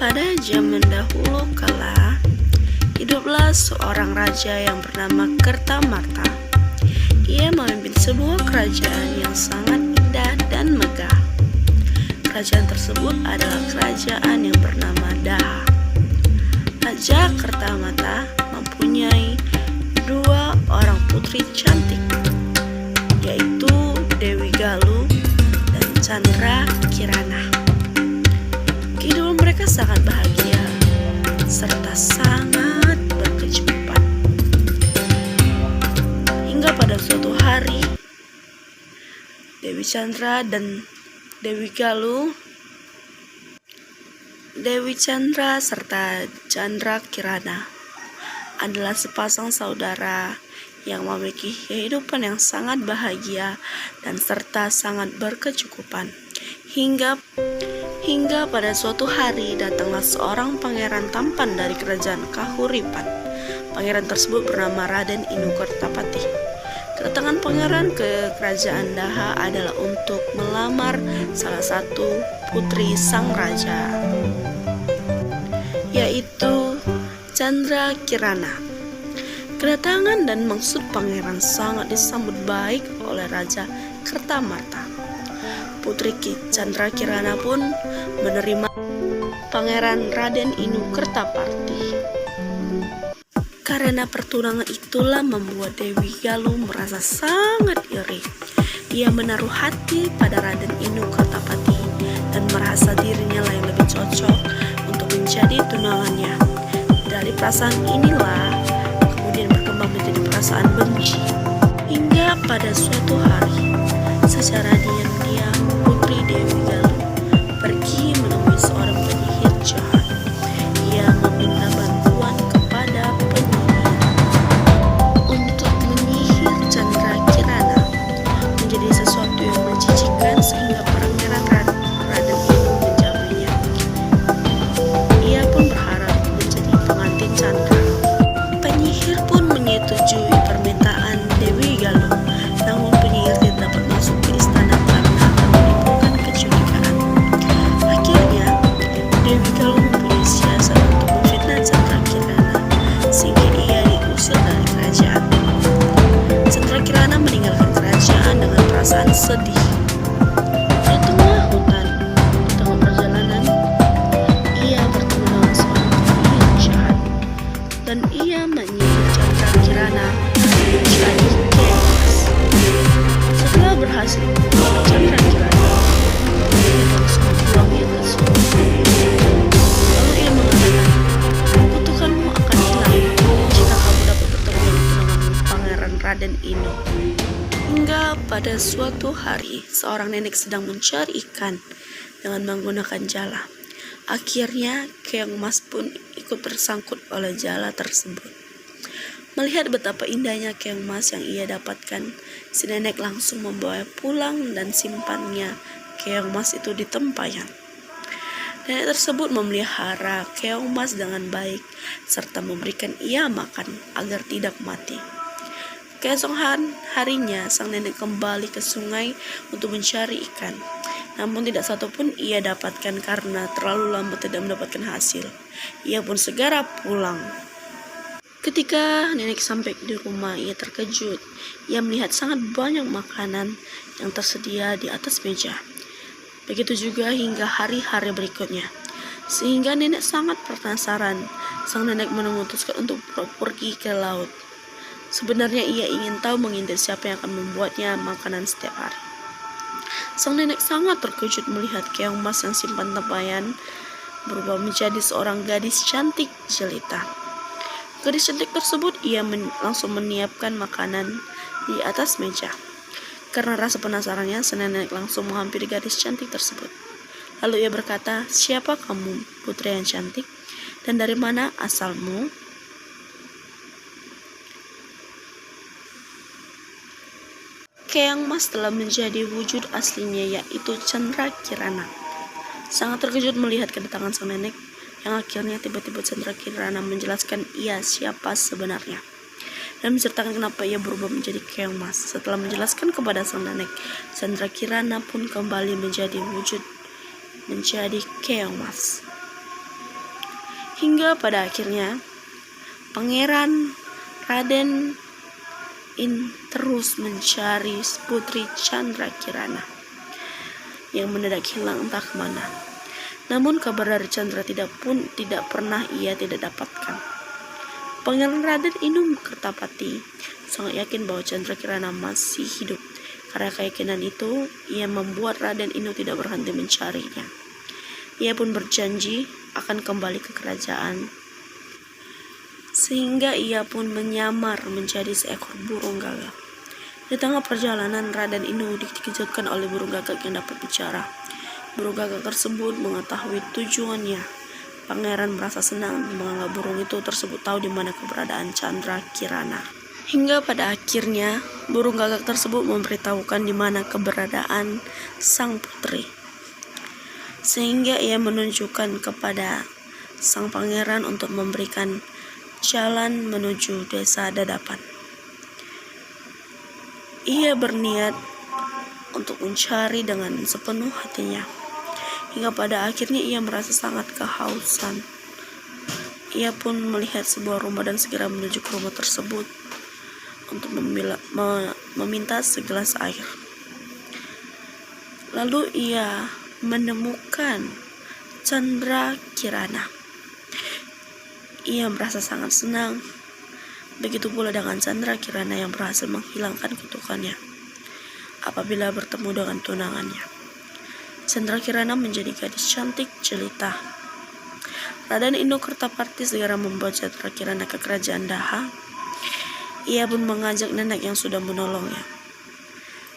Pada zaman dahulu kala, hiduplah seorang raja yang bernama Kertamarta. Ia memimpin sebuah kerajaan yang sangat indah dan megah. Kerajaan tersebut adalah kerajaan yang bernama Daha. Raja Kertamarta mempunyai dua orang putri cantik, yaitu Dewi Galuh dan Chandra Kirana. Kehidupan mereka sangat bahagia serta sangat berkecukupan. Hingga pada suatu hari, Dewi Chandra dan Dewi Galuh, Dewi Chandra serta Chandra Kirana adalah sepasang saudara yang memiliki kehidupan yang sangat bahagia dan serta sangat berkecukupan. Hingga pada suatu hari datanglah seorang pangeran tampan dari kerajaan Kahuripan. Pangeran tersebut bernama Raden Inukertapati. Kedatangan pangeran ke kerajaan Daha adalah untuk melamar salah satu putri sang raja, yaitu Chandra Kirana. Kedatangan dan maksud pangeran sangat disambut baik oleh Raja Kertamarta. Putri Chandra Kirana pun menerima Pangeran Raden Inukertapati. Karena pertunangan itulah membuat Dewi Galuh merasa sangat iri. Ia menaruh hati pada Raden Inukertapati dan merasa dirinya yang lebih cocok untuk menjadi tunangannya. Dari perasaan inilah kemudian berkembang menjadi perasaan benci. Hingga pada suatu hari, secara diam-diam putri Dewi Galuh pergi menemui seorang penyihir jahat. Ia meminta bantuan kepada penyihir untuk menyihir Chandra Kirana menjadi sesuatu yang menjijikan sehingga pangeran Raden itu menjauhinya. Ia pun berharap menjadi pengantin Chandra. Penyihir pun menyetujui permintaan Dewi Galuh, namun penyihir tidak dapat masuk ke istana karena akan menimbulkan kecurigaan. Akhirnya, Dewi Galuh mempunyai siasat untuk memfitnah Chandra Kirana sehingga ia diusir dari kerajaan. Chandra Kirana meninggalkan kerajaan dengan perasaan sedih. Di tengah hutan, di tengah perjalanan, ia bertemu dengan seorang penyihir jahat dan ia menyihir Chandra Kirana menjadi kemas. Setelah berhasil membuat Chandra Kirana, ia langsung membuangnya ke sungai. Lalu ia mengatakan, kutukanmu akan hilang jika kamu dapat bertemu dengan Pangeran Raden Inu. Hingga pada suatu hari, seorang nenek sedang mencari ikan dengan menggunakan jala. Akhirnya, keong emas pun ikut tersangkut oleh jala tersebut. Melihat betapa indahnya keong emas yang ia dapatkan, si nenek langsung membawa pulang dan simpannya keong emas itu di tempatnya. Nenek tersebut memelihara keong emas dengan baik serta memberikan ia makan agar tidak mati. Keesokan harinya, sang nenek kembali ke sungai untuk mencari ikan. Namun tidak satu pun ia dapatkan karena terlalu lambat tidak mendapatkan hasil. Ia pun segera pulang. Ketika nenek sampai di rumah, ia terkejut. Ia melihat sangat banyak makanan yang tersedia di atas meja. Begitu juga hingga hari-hari berikutnya. Sehingga nenek sangat penasaran. Sang nenek memutuskan untuk pergi ke laut. Sebenarnya ia ingin tahu mengintip siapa yang akan membuatnya makanan setiap hari. Sang nenek sangat terkejut melihat keong emas yang simpan tempayan berubah menjadi seorang gadis cantik jelita. Gadis cantik tersebut langsung menyiapkan makanan di atas meja. Karena rasa penasarannya, sang nenek langsung menghampiri gadis cantik tersebut. Lalu ia berkata, "Siapa kamu, putri yang cantik? Dan dari mana asalmu?" Keong emas telah menjadi wujud aslinya, yaitu Chandra Kirana. Sangat terkejut melihat kedatangan sang nenek, yang akhirnya tiba-tiba Chandra Kirana menjelaskan ia siapa sebenarnya dan menceritakan kenapa ia berubah menjadi keong emas. Setelah menjelaskan kepada sang nenek, Chandra Kirana pun kembali menjadi wujud menjadi keong emas. Hingga pada akhirnya Pangeran Raden terus mencari Putri Candrakirana yang mendadak hilang entah kemana. Namun kabar dari Chandra tidak pernah ia tidak dapatkan. Pangeran Raden Inu Kertapati sangat yakin bahwa Candrakirana masih hidup. Karena keyakinan itu, ia membuat Raden Inu tidak berhenti mencarinya. Ia pun berjanji akan kembali ke kerajaan, sehingga ia pun menyamar menjadi seekor burung gagak. Di tengah perjalanan, Raden Inu dikejutkan oleh burung gagak yang dapat bicara. Burung gagak tersebut mengetahui tujuannya. Pangeran merasa senang menganggap burung itu tersebut tahu di mana keberadaan Candrakirana. Hingga pada akhirnya, burung gagak tersebut memberitahukan di mana keberadaan sang putri. Sehingga ia menunjukkan kepada sang pangeran untuk memberikan jalan menuju desa Dadapan. Ia berniat untuk mencari dengan sepenuh hatinya. Hingga pada akhirnya ia merasa sangat kehausan. Ia pun melihat sebuah rumah dan segera menuju ke rumah tersebut untuk meminta segelas air. Lalu ia menemukan Candrakirana. Ia merasa sangat senang. Begitu pula dengan Candrakirana yang berhasil menghilangkan kutukannya apabila bertemu dengan tunangannya. Candrakirana menjadi gadis cantik jelita. Raden Inu Kertapati segera membawa Candrakirana ke kerajaan Daha. Ia pun mengajak nenek yang sudah menolongnya.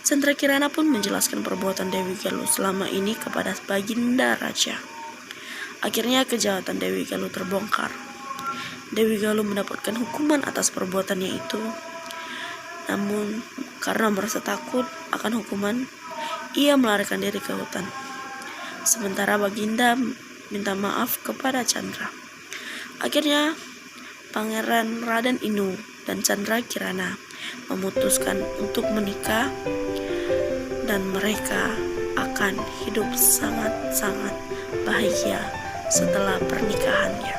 Candrakirana pun menjelaskan perbuatan Dewi Galuh selama ini kepada Baginda Raja. Akhirnya kejahatan Dewi Galuh terbongkar. Dewi Galuh mendapatkan hukuman atas perbuatannya itu. Namun karena merasa takut akan hukuman, ia melarikan diri ke hutan. Sementara Baginda minta maaf kepada Chandra. Akhirnya Pangeran Raden Inu dan Candrakirana memutuskan untuk menikah, dan mereka akan hidup sangat-sangat bahagia setelah pernikahannya.